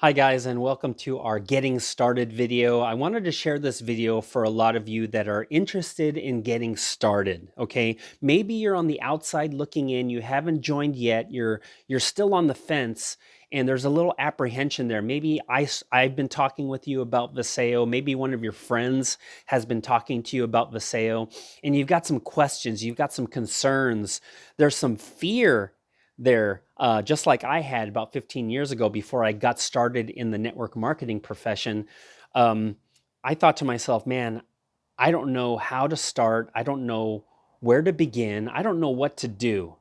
Hi guys, and welcome to our getting started video. I wanted to share this video for a lot of you that are interested in getting started, okay? Maybe you're on the outside looking in, you haven't joined yet, you're still on the fence, and there's a little apprehension there. Maybe I've been talking with you about Viseo, maybe one of your friends has been talking to you about Viseo, and you've got some questions, you've got some concerns, there's some fear there, just like I had about 15 years ago before I got started in the network marketing profession. Um, I thought to myself, man, I don't know how to start. I don't know where to begin. I don't know what to do.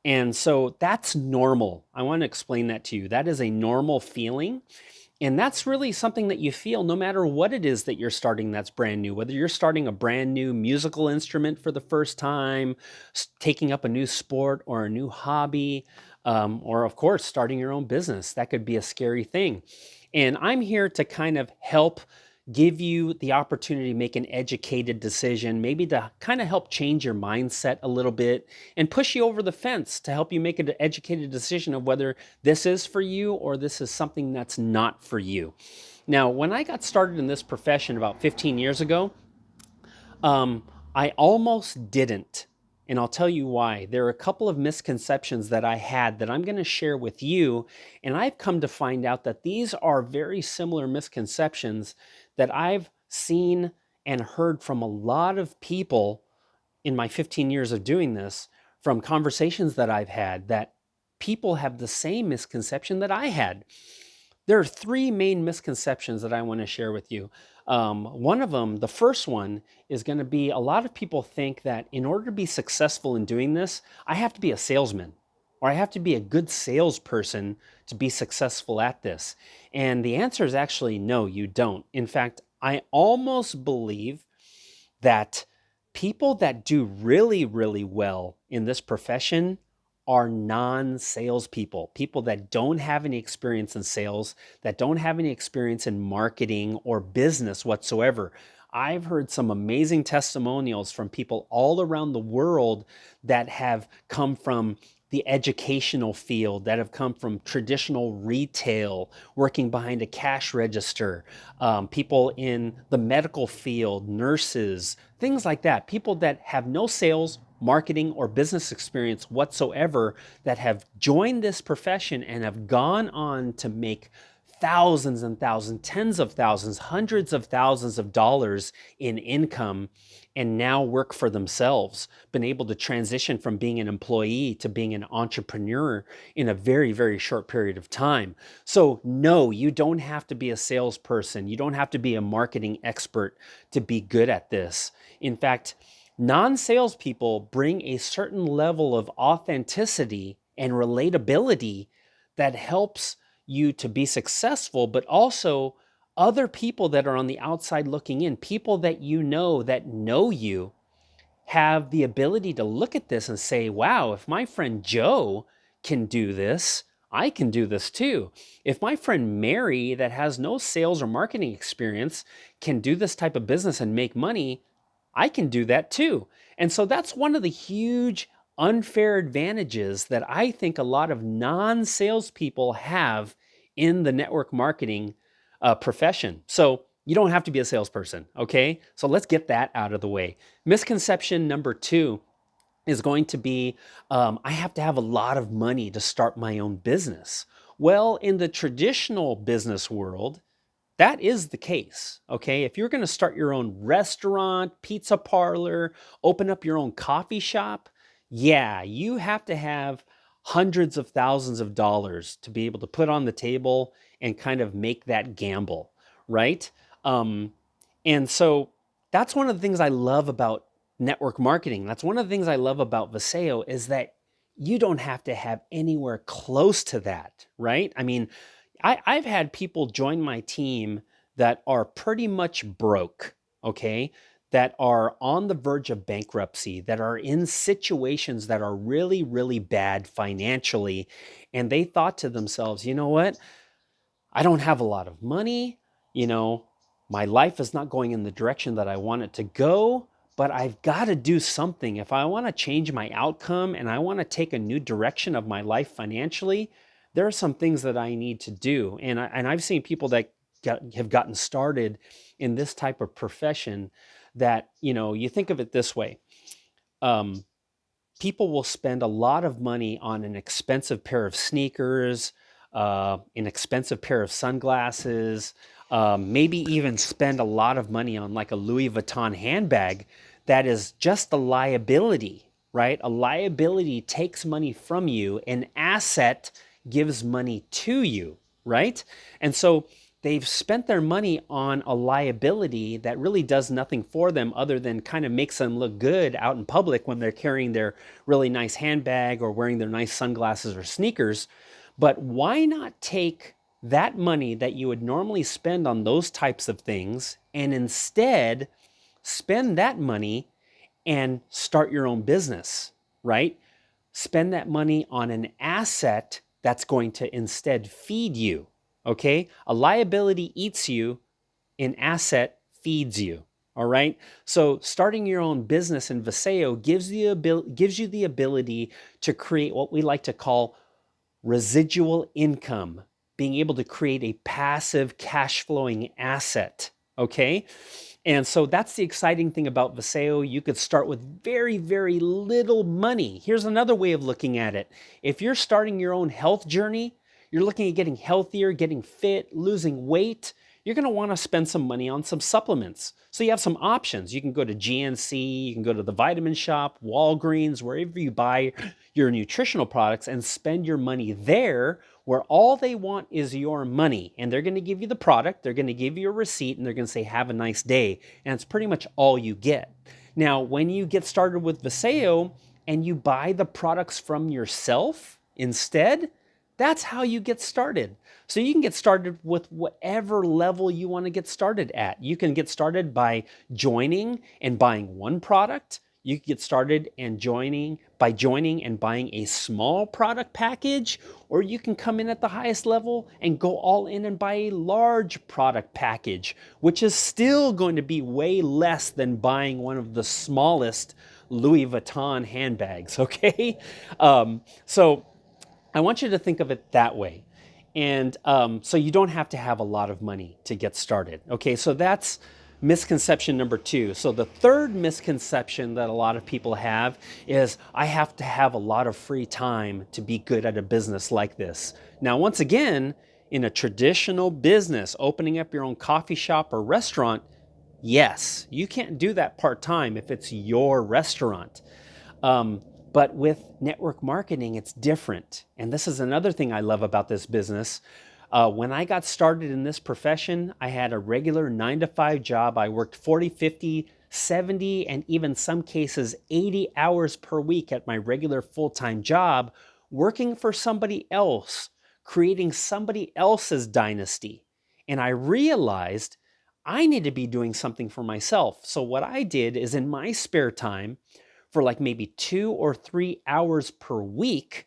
And so that's normal. I want to explain that to you. That is a normal feeling. And that's really something that you feel no matter what it is that you're starting that's brand new, whether you're starting a brand new musical instrument for the first time, taking up a new sport or a new hobby, or of course, starting your own business. That could be a scary thing. And I'm here to kind of help give you the opportunity to make an educated decision, maybe to kind of help change your mindset a little bit and push you over the fence to help you make an educated decision of whether this is for you or this is something that's not for you. Now, when I got started in this profession about 15 years ago, I almost didn't. And I'll tell you why. There are a couple of misconceptions that I had that I'm going to share with you. And I've come to find out that these are very similar misconceptions that I've seen and heard from a lot of people in my 15 years of doing this, from conversations that I've had, that people have the same misconception that I had. There are three main misconceptions that I want to share with you. One of them, the first one, is going to be a lot of people think that in order to be successful in doing this, I have to be a salesman or I have to be a good salesperson to be successful at this. And the answer is actually no, you don't. In fact, I almost believe that people that do really, really well in this profession are non-salespeople, people that don't have any experience in sales, that don't have any experience in marketing or business whatsoever. I've heard some amazing testimonials from people all around the world that have come from the educational field, that have come from traditional retail, working behind a cash register, people in the medical field, nurses, things like that. People that have no sales, marketing, or business experience whatsoever that have joined this profession and have gone on to make thousands and thousands, tens of thousands, hundreds of thousands of dollars in income and now work for themselves, been able to transition from being an employee to being an entrepreneur in a very, very short period of time. So no, you don't have to be a salesperson. You don't have to be a marketing expert to be good at this. In fact, non-salespeople bring a certain level of authenticity and relatability that helps you to be successful, but also other people that are on the outside looking in, people that that know you, have the ability to look at this and say, wow, if my friend Joe can do this, I can do this too. If my friend Mary, that has no sales or marketing experience, can do this type of business and make money, I can do that too. And so that's one of the huge unfair advantages that I think a lot of non salespeople have in the network marketing profession. So you don't have to be a salesperson, okay? So let's get that out of the way. Misconception number two is going to be I have to have a lot of money to start my own business. Well, in the traditional business world, that is the case, okay? If you're going to start your own restaurant, pizza parlor, open up your own coffee shop, yeah, you have to have hundreds of thousands of dollars to be able to put on the table and kind of make that gamble, right? Um, and so that's one of the things I love about network marketing. That's one of the things I love about Viseo is that you don't have to have anywhere close to that, right? I mean, I've had people join my team that are pretty much broke, okay? That are on the verge of bankruptcy, that are in situations that are really, really bad financially. And they thought to themselves, you know what? I don't have a lot of money. You know, my life is not going in the direction that I want it to go, but I've got to do something. If I want to change my outcome and I want to take a new direction of my life financially, there are some things that I need to do. And I've seen people that have gotten started in this type of profession that, you think of it this way. Um, People will spend a lot of money on an expensive pair of sneakers, an expensive pair of sunglasses, maybe even spend a lot of money on like a Louis Vuitton handbag that is just a liability, right? A liability takes money from you, an asset gives money to you, right? And so they've spent their money on a liability that really does nothing for them other than kind of makes them look good out in public when they're carrying their really nice handbag or wearing their nice sunglasses or sneakers. But why not take that money that you would normally spend on those types of things and instead spend that money and start your own business, right? Spend that money on an asset that's going to instead feed you. Okay? A liability eats you, an asset feeds you. All right? So starting your own business in Viseo gives you the ability to create what we like to call residual income, being able to create a passive cash flowing asset. Okay? And so that's the exciting thing about Viseo. You could start with very, very little money. Here's another way of looking at it. If you're starting your own health journey, you're looking at getting healthier, getting fit, losing weight, you're going to want to spend some money on some supplements. So you have some options. You can go to GNC, you can go to the Vitamin Shop, Walgreens, wherever you buy your nutritional products, and spend your money there, where all they want is your money. And they're going to give you the product, they're going to give you a receipt, and they're going to say, have a nice day. And it's pretty much all you get. Now, when you get started with Viseo and you buy the products from yourself instead, that's how you get started. So you can get started with whatever level you want to get started at. You can get started by joining and buying one product. You can get started and joining and buying a small product package, or you can come in at the highest level and go all in and buy a large product package, which is still going to be way less than buying one of the smallest Louis Vuitton handbags, okay? So I want you to think of it that way. And so you don't have to have a lot of money to get started. Okay, so that's misconception number 2. So the third misconception that a lot of people have is, I have to have a lot of free time to be good at a business like this. Now, once again, in a traditional business, opening up your own coffee shop or restaurant, yes, you can't do that part-time if it's your restaurant. But with network marketing, it's different. And this is another thing I love about this business. When I got started in this profession, I had a regular 9-to-5 job. I worked 40, 50, 70, and even some cases 80 hours per week at my regular full-time job, working for somebody else, creating somebody else's dynasty. And I realized I need to be doing something for myself. So what I did is, in my spare time, for like maybe 2 or 3 hours per week,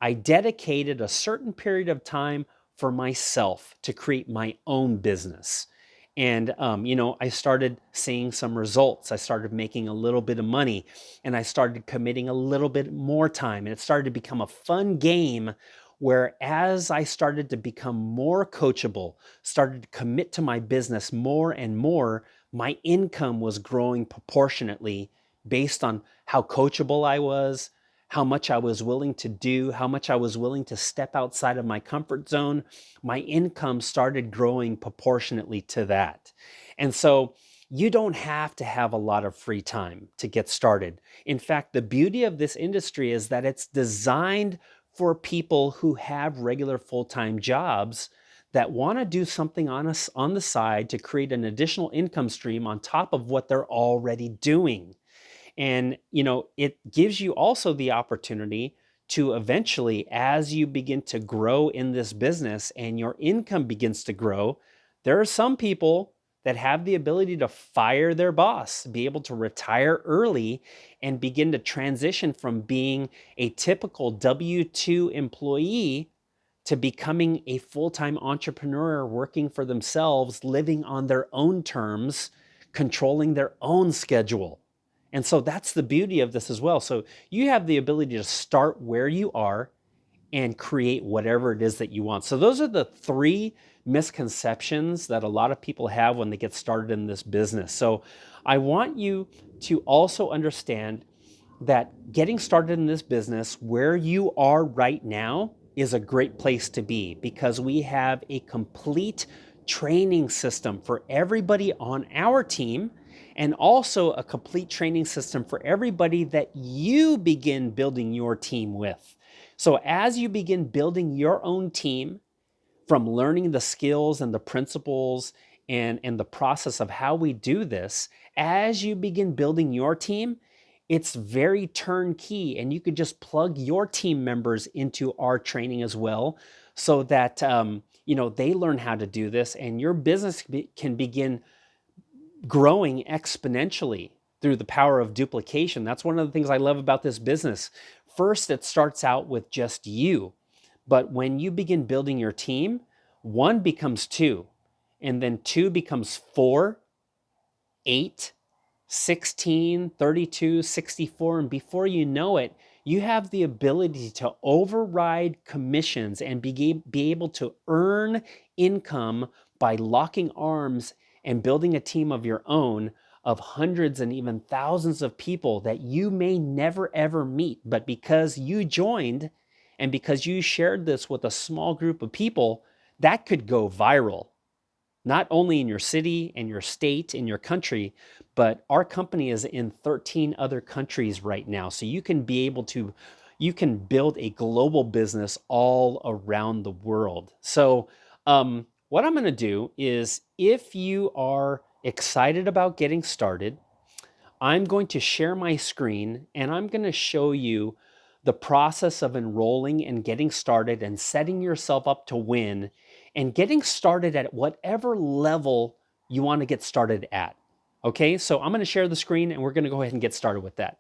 I dedicated a certain period of time for myself to create my own business. And, I started seeing some results. I started making a little bit of money, and I started committing a little bit more time. And it started to become a fun game where, as I started to become more coachable, started to commit to my business more and more, my income was growing proportionately based on how coachable I was, how much I was willing to do, how much I was willing to step outside of my comfort zone. My income started growing proportionately to that. And so you don't have to have a lot of free time to get started. In fact, the beauty of this industry is that it's designed for people who have regular full-time jobs that want to do something on the side to create an additional income stream on top of what they're already doing. And, it gives you also the opportunity to eventually, as you begin to grow in this business and your income begins to grow, there are some people that have the ability to fire their boss, be able to retire early, and begin to transition from being a typical W-2 employee to becoming a full-time entrepreneur, working for themselves, living on their own terms, controlling their own schedule. And so that's the beauty of this as well. So you have the ability to start where you are and create whatever it is that you want. So those are the three misconceptions that a lot of people have when they get started in this business. So I want you to also understand that getting started in this business where you are right now is a great place to be, because we have a complete training system for everybody on our team, and also a complete training system for everybody that you begin building your team with. So as you begin building your own team, from learning the skills and the principles and the process of how we do this, as you begin building your team, it's very turnkey, and you could just plug your team members into our training as well, so that they learn how to do this, and your business can begin growing exponentially through the power of duplication. That's one of the things I love about this business. First, it starts out with just you, but when you begin building your team, one becomes two, and then two becomes 4, 8, 16, 32, 64, and before you know it, you have the ability to override commissions and be able to earn income by locking arms and building a team of your own of hundreds and even thousands of people that you may never ever meet. But because you joined and because you shared this with a small group of people, that could go viral, not only in your city and your state and your country, but our company is in 13 other countries right now. So you can build a global business all around the world. So what I'm going to do is, if you are excited about getting started, I'm going to share my screen and I'm going to show you the process of enrolling and getting started and setting yourself up to win and getting started at whatever level you want to get started at. Okay, so I'm going to share the screen and we're going to go ahead and get started with that.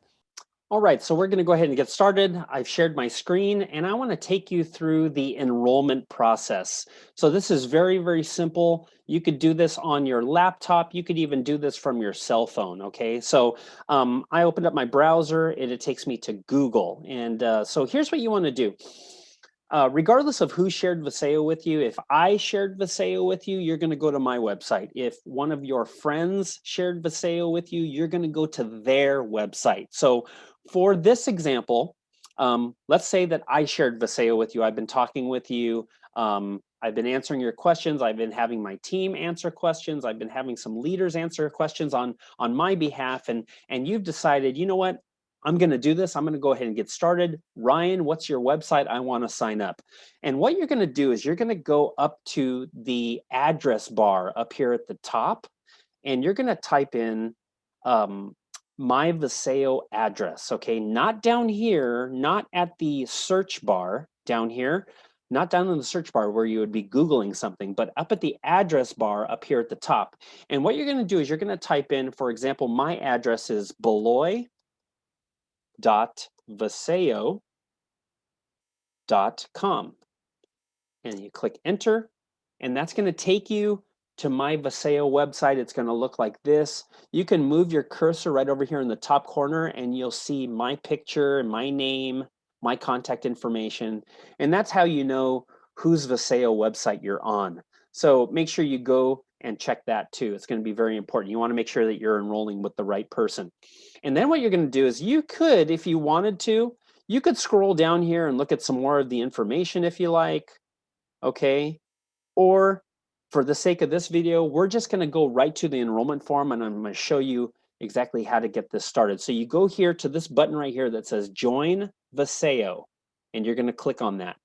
All right, so we're going to go ahead and get started. I've shared my screen and I want to take you through the enrollment process. So this is very, very simple. You could do this on your laptop. You could even do this from your cell phone, okay? So I opened up my browser and it takes me to Google. And so here's what you want to do. Regardless of who shared Viseo with you, if I shared Viseo with you, you're going to go to my website. If one of your friends shared Viseo with you, you're going to go to their website. So for this example, let's say that I shared Viseo with you. I've been talking with you. I've been answering your questions. I've been having my team answer questions. I've been having some leaders answer questions on my behalf. And you've decided, you know what? I'm going to do this. I'm going to go ahead and get started. Ryan, what's your website? I want to sign up. And what you're going to do is you're going to go up to the address bar up here at the top, and you're going to type in my Viseo address, okay? Not down here, not at the search bar down here, not down in the search bar where you would be Googling something, but up at the address bar up here at the top. And what you're going to do is you're going to type in, for example, my address is beloy.viseo.com. And you click enter, and that's going to take you to my Viseo website. It's going to look like this. You can move your cursor right over here in the top corner and you'll see my picture, my name, my contact information. And that's how you know whose Viseo website you're on. So make sure you go and check that too. It's going to be very important. You want to make sure that you're enrolling with the right person. And then what you're going to do is you could, if you wanted to, you could scroll down here and look at some more of the information if you like. Okay, or for the sake of this video, we're just going to go right to the enrollment form, and I'm going to show you exactly how to get this started. So you go here to this button right here that says Join Viseo, and you're going to click on that.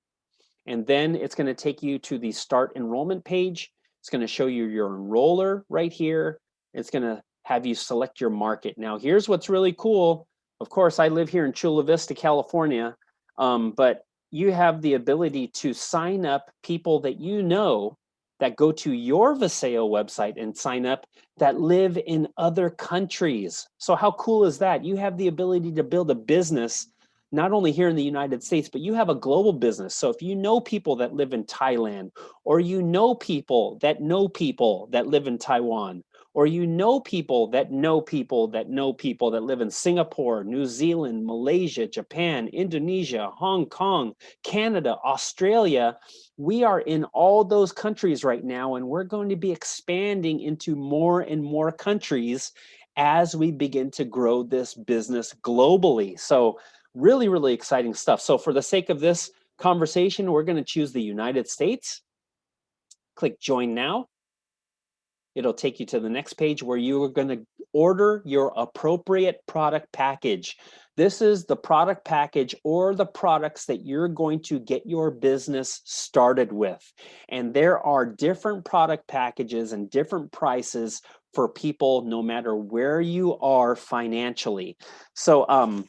And then it's going to take you to the Start Enrollment page. It's going to show you your enroller right here. It's going to have you select your market. Now, here's what's really cool. Of course, I live here in Chula Vista, California, but you have the ability to sign up people that you know that go to your Viseo website and sign up that live in other countries. So how cool is that? You have the ability to build a business not only here in the United States, but you have a global business. So if you know people that live in Thailand, or you know people that live in Taiwan, or you know people that know people that know people that live in Singapore, New Zealand, Malaysia, Japan, Indonesia, Hong Kong, Canada, Australia. We are in all those countries right now, and we're going to be expanding into more and more countries as we begin to grow this business globally. So really, really exciting stuff. So for the sake of this conversation, we're going to choose the United States. Click join now. It'll take you to the next page where you are going to order your appropriate product package. This is the product package or the products that you're going to get your business started with. And there are different product packages and different prices for people no matter where you are financially. So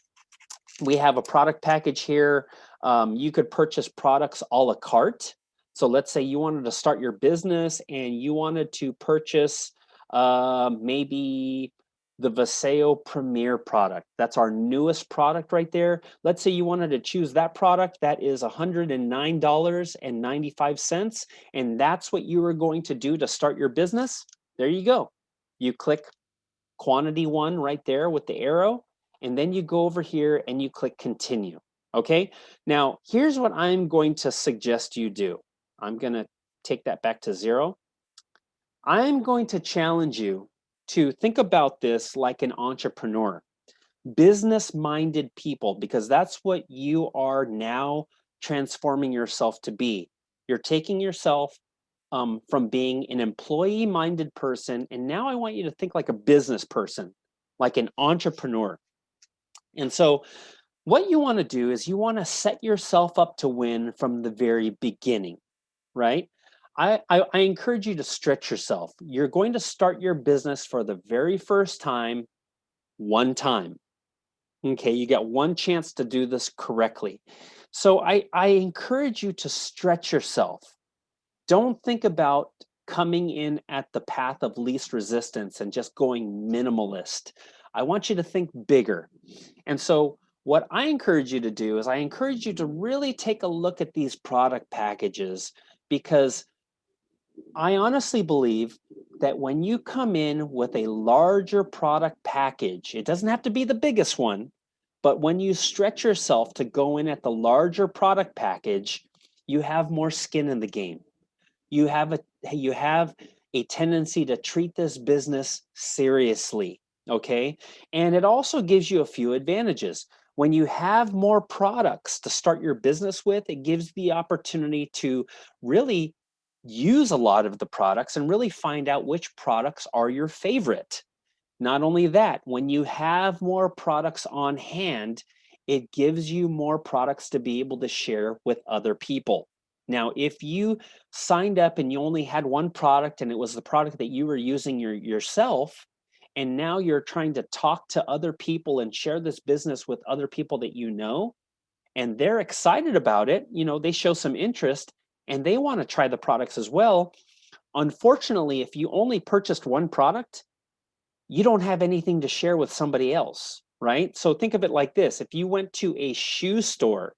we have a product package here. You could purchase products a la carte. So let's say you wanted to start your business and you wanted to purchase maybe the Viséo Premier product. That's our newest product right there. Let's say you wanted to choose that product. That is $109.95. And that's what you are going to do to start your business. There you go. You click quantity one right there with the arrow, and then you go over here and you click continue. Okay, now here's what I'm going to suggest you do. I'm going to take that back to 0. I'm going to challenge you to think about this like an entrepreneur, business-minded people, because that's what you are now transforming yourself to be. You're taking yourself from being an employee-minded person, and now I want you to think like a business person, like an entrepreneur. And so what you want to do is you want to set yourself up to win from the very beginning, right? I encourage you to stretch yourself. You're going to start your business for the very first time, one time. Okay, you got one chance to do this correctly. So I encourage you to stretch yourself. Don't think about coming in at the path of least resistance and just going minimalist. I want you to think bigger. And so what I encourage you to do is I encourage you to really take a look at these product packages, because I honestly believe that when you come in with a larger product package, it doesn't have to be the biggest one, but when you stretch yourself to go in at the larger product package, you have more skin in the game. You have a tendency to treat this business seriously, okay? And it also gives you a few advantages. When you have more products to start your business with, it gives the opportunity to really use a lot of the products and really find out which products are your favorite. Not only that, when you have more products on hand, it gives you more products to be able to share with other people. Now, if you signed up and you only had one product and it was the product that you were using yourself, and now you're trying to talk to other people and share this business with other people that you know, and they're excited about it, they show some interest and they want to try the products as well. Unfortunately, if you only purchased one product, you don't have anything to share with somebody else, right? So think of it like this. If you went to a shoe store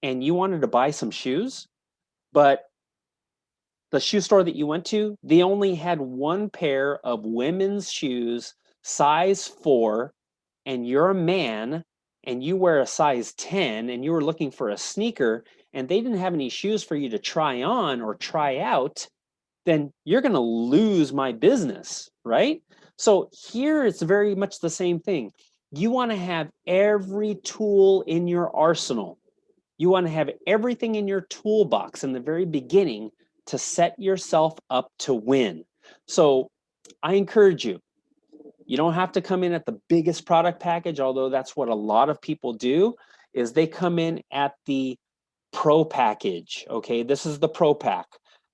and you wanted to buy some shoes, but the shoe store that you went to, they only had one pair of women's shoes, size 4, and you're a man and you wear a size 10 and you were looking for a sneaker and they didn't have any shoes for you to try on or try out, then you're going to lose my business, right? So here it's very much the same thing. You want to have every tool in your arsenal. You want to have everything in your toolbox in the very beginning to set yourself up to win. So I encourage you, you don't have to come in at the biggest product package, although that's what a lot of people do, is they come in at the Pro package. Okay, this is the Pro pack.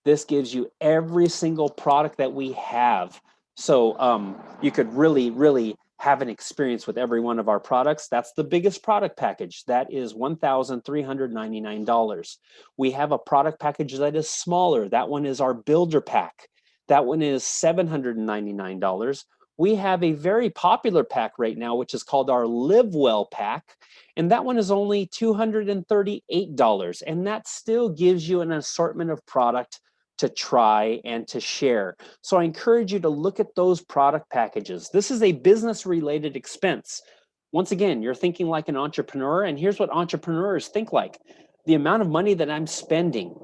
This gives you every single product that we have. So you could really, really have an experience with every one of our products. That's the biggest product package. That is $1,399. We have a product package that is smaller. That one is our Builder Pack. That one is $799. We have a very popular pack right now, which is called our Live Well Pack. And that one is only $238. And that still gives you an assortment of product to try and to share. So I encourage you to look at those product packages. This is a business related expense. Once again, you're thinking like an entrepreneur, and here's what entrepreneurs think like. The amount of money that I'm spending,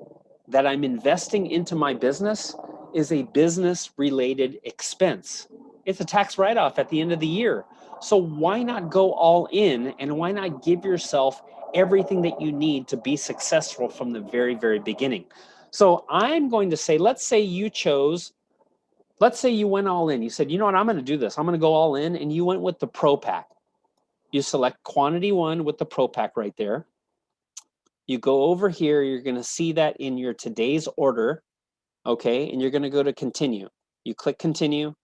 that I'm investing into my business, is a business related expense. It's a tax write off at the end of the year. So why not go all in, and why not give yourself everything that you need to be successful from the very, very beginning? So I'm going to say, let's say you went all in. You said, you know what, I'm going to do this. I'm going to go all in. And you went with the Pro Pack. You select quantity 1 with the Pro Pack right there. You go over here, you're going to see that in your today's order. Okay. And you're going to go to continue. You click continue.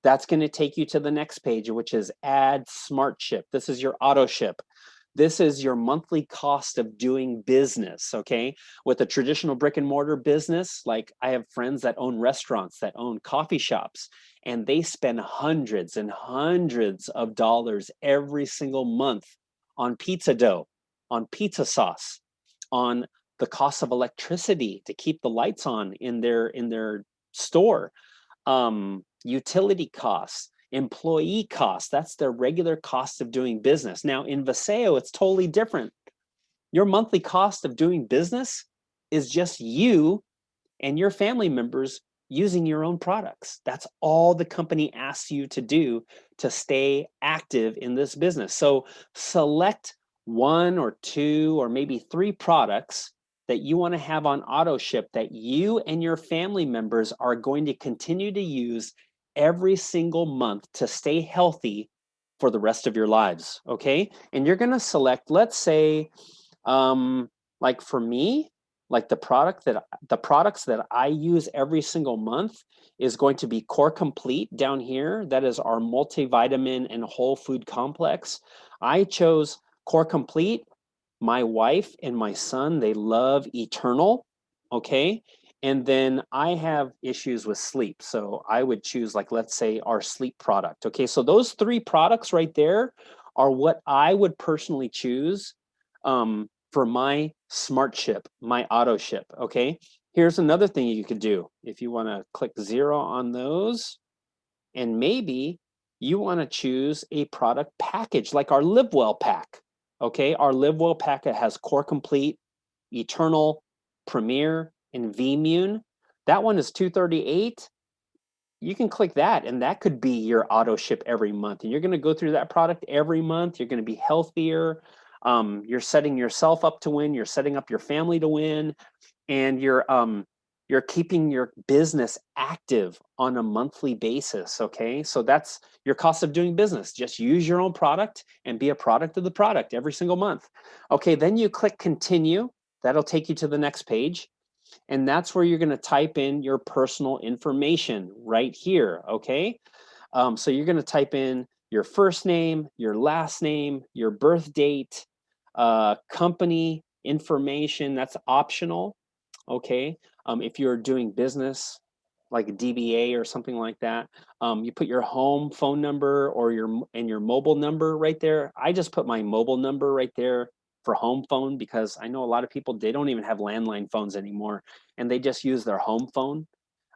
That's going to take you to the next page, which is add smart ship. This is your auto ship. This is your monthly cost of doing business, okay? With a traditional brick and mortar business, like I have friends that own restaurants, that own coffee shops, and they spend hundreds and hundreds of dollars every single month on pizza dough, on pizza sauce, on the cost of electricity to keep the lights on in their store, utility costs, employee costs. That's their regular cost of doing business. Now in Viseo, it's totally different. Your monthly cost of doing business is just you and your family members using your own products. That's all the company asks you to do to stay active in this business. So select 1 or 2 or maybe 3 products that you want to have on auto ship that you and your family members are going to continue to use every single month to stay healthy for the rest of your lives. Okay. And you're going to select, let's say, like for me, like the products that I use every single month is going to be Core Complete down here. That is our multivitamin and whole food complex. I chose Core Complete. My wife and my son, they love Eternal, okay? And then I have issues with sleep. So I would choose, like, let's say our sleep product. Okay, so those 3 products right there are what I would personally choose for my smart ship, my auto ship. Okay, here's another thing you could do. If you want to click 0 on those, and maybe you want to choose a product package like our Live Well pack. Okay, our Live Well pack has Core Complete, Eternal, Premier, and VMune. That one is $238. You can click that, and that could be your auto ship every month. And you're going to go through that product every month. You're going to be healthier. You're setting yourself up to win. You're setting up your family to win, and you're keeping your business active on a monthly basis. Okay, so that's your cost of doing business. Just use your own product and be a product of the product every single month. Okay, then you click continue. That'll take you to the next page. And that's where you're going to type in your personal information right here. Okay. So you're going to type in your first name, your last name, your birth date, company information. That's optional. Okay. If you're doing business like a DBA or something like that, you put your home phone number or your mobile number right there. I just put my mobile number right there for home phone, because I know a lot of people, they don't even have landline phones anymore, and they just use their home phone,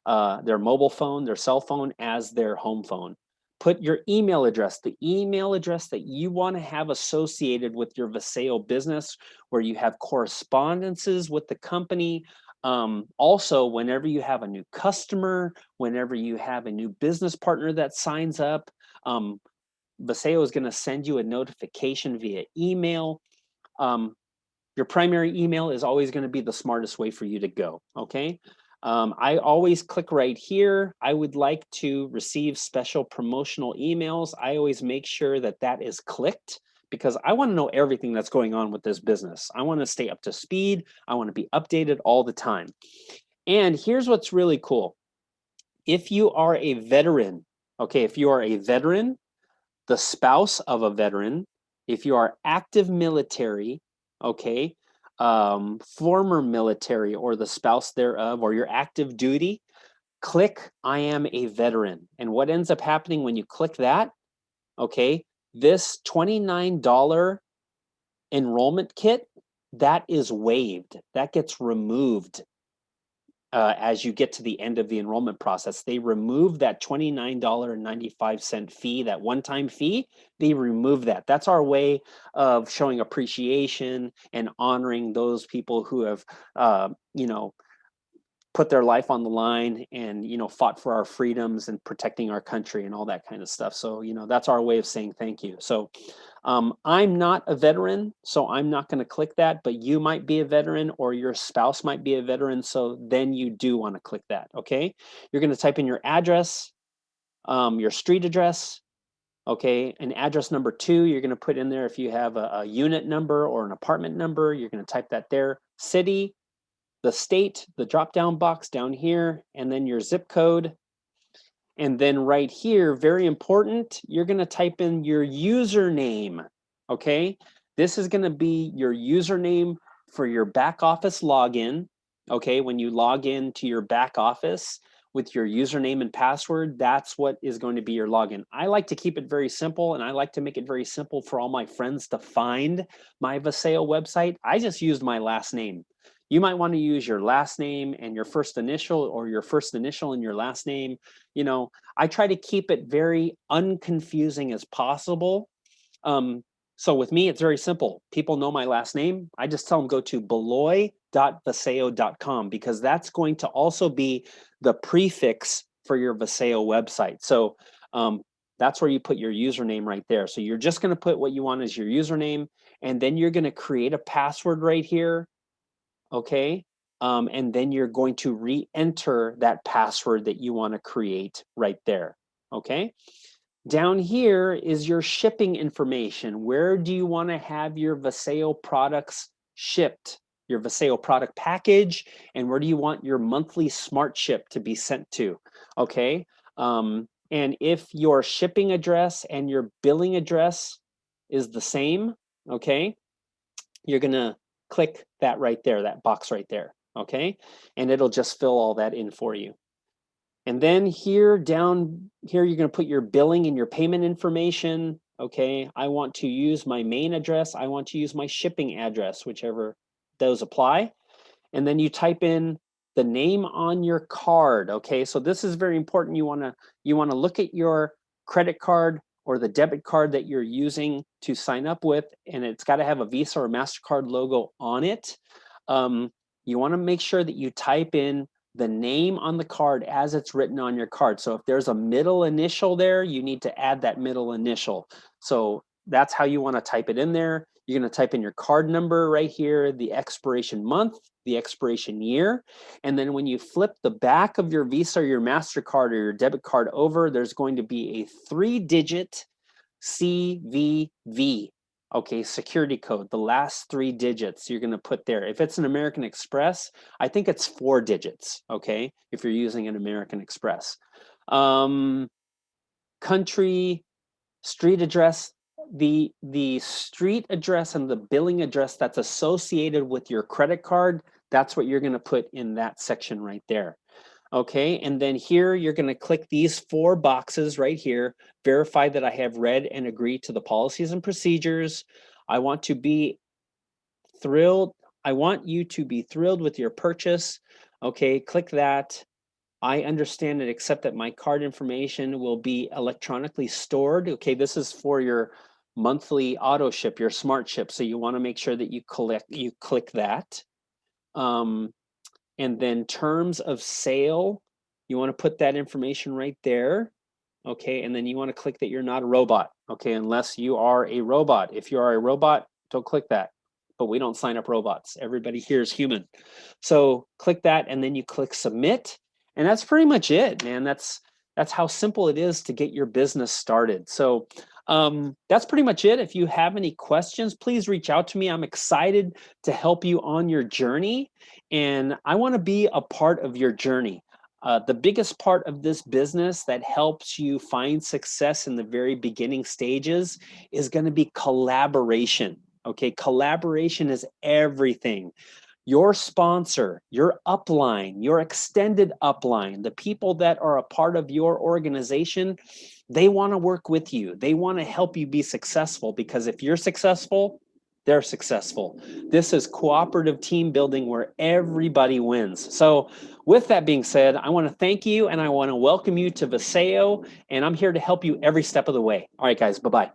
their mobile phone, their cell phone as their home phone. Put your email address, the email address that you want to have associated with your Viseo business, where you have correspondences with the company. Also, whenever you have a new customer, whenever you have a new business partner that signs up, Viseo is going to send you a notification via email. Your primary email is always going to be the smartest way for you to go. Okay. I always click right here. I would like to receive special promotional emails. I always make sure that that is clicked, because I want to know everything that's going on with this business. I want to stay up to speed. I want to be updated all the time. And here's what's really cool. If you are a veteran, okay, if you are a veteran, the spouse of a veteran, if you are active military, okay, former military or the spouse thereof, or your active duty, click I am a veteran. And what ends up happening when you click that, okay, this $29 enrollment kit, that is waived. That gets removed. as you get to the end of the enrollment process. They remove that $29.95 fee, that one-time fee. They remove that. That's our way of showing appreciation and honoring those people who have, you know, put their life on the line and, you know, fought for our freedoms and protecting our country and all that kind of stuff. So, you know, that's our way of saying thank you. So I'm not a veteran, so I'm not going to click that, but you might be a veteran or your spouse might be a veteran. So then you do want to click that. Okay. You're going to type in your address, your street address. Okay. And address number 2, you're going to put in there if you have a unit number or an apartment number, you're going to type that there. City, the state, the drop down box down here, and then your zip code. And then right here, very important, you're going to type in your username. Okay. This is going to be your username for your back office login. Okay. When you log in to your back office with your username and password, that's what is going to be your login. I like to keep it very simple, and I like to make it very simple for all my friends to find my Visayo website. I just used my last name. You might want to use your last name and your first initial, or your first initial and your last name. You know, I try to keep it very unconfusing as possible. So with me, it's very simple. People know my last name. I just tell them go to beloy.visayo.com, because that's going to also be the prefix for your Visayo website. So that's where you put your username right there. So you're just going to put what you want as your username, and then you're going to create a password right here. Okay. And then you're going to re-enter that password that you want to create right there. Okay. Down here is your shipping information. Where do you want to have your Visayo products shipped? Your Visayo product package, and where do you want your monthly smart ship to be sent to? Okay. And if your shipping address and your billing address is the same, okay, you're going to click that right there, that box right there, okay? And it'll just fill all that in for you. And then here, down here, you're going to put your billing and your payment information, okay? I want to use my main address. I want to use my shipping address, whichever those apply. And then you type in the name on your card, okay? So this is very important. You want to look at your credit card or the debit card that you're using to sign up with, and it's got to have a Visa or MasterCard logo on it. You want to make sure that you type in the name on the card as it's written on your card. So if there's a middle initial there, you need to add that middle initial. So that's how you want to type it in there. You're going to type in your card number right here, the expiration month, the expiration year. And then when you flip the back of your Visa or your MasterCard or your debit card over, there's going to be a 3-digit CVV. Okay, security code, the last 3 digits you're going to put there. If it's an American Express, I think it's 4 digits, okay, if you're using an American Express. Country, street address, the street address and the billing address that's associated with your credit card, that's what you're going to put in that section right there. Okay, and then here you're going to click these 4 boxes right here. Verify that I have read and agreed to the policies and procedures. I want to be thrilled. I want you to be thrilled with your purchase. Okay, click that. I understand and accept that my card information will be electronically stored. Okay, this is for your monthly auto ship, your smart ship. So you want to make sure that you click that. And then terms of sale, you want to put that information right there. Okay, and then you want to click that you're not a robot. Okay, unless you are a robot. If you are a robot, don't click that. But we don't sign up robots. Everybody here is human. So click that, and then you click submit. And that's pretty much it, man. That's how simple it is to get your business started. So that's pretty much it. If you have any questions, please reach out to me. I'm excited to help you on your journey, and I want to be a part of your journey. The biggest part of this business that helps you find success in the very beginning stages is going to be collaboration. Okay, collaboration is everything. Your sponsor, your upline, your extended upline, the people that are a part of your organization, they want to work with you. They want to help you be successful, because if you're successful, they're successful. This is cooperative team building where everybody wins. So with that being said, I want to thank you and I want to welcome you to Viseo, and I'm here to help you every step of the way. All right, guys, bye-bye.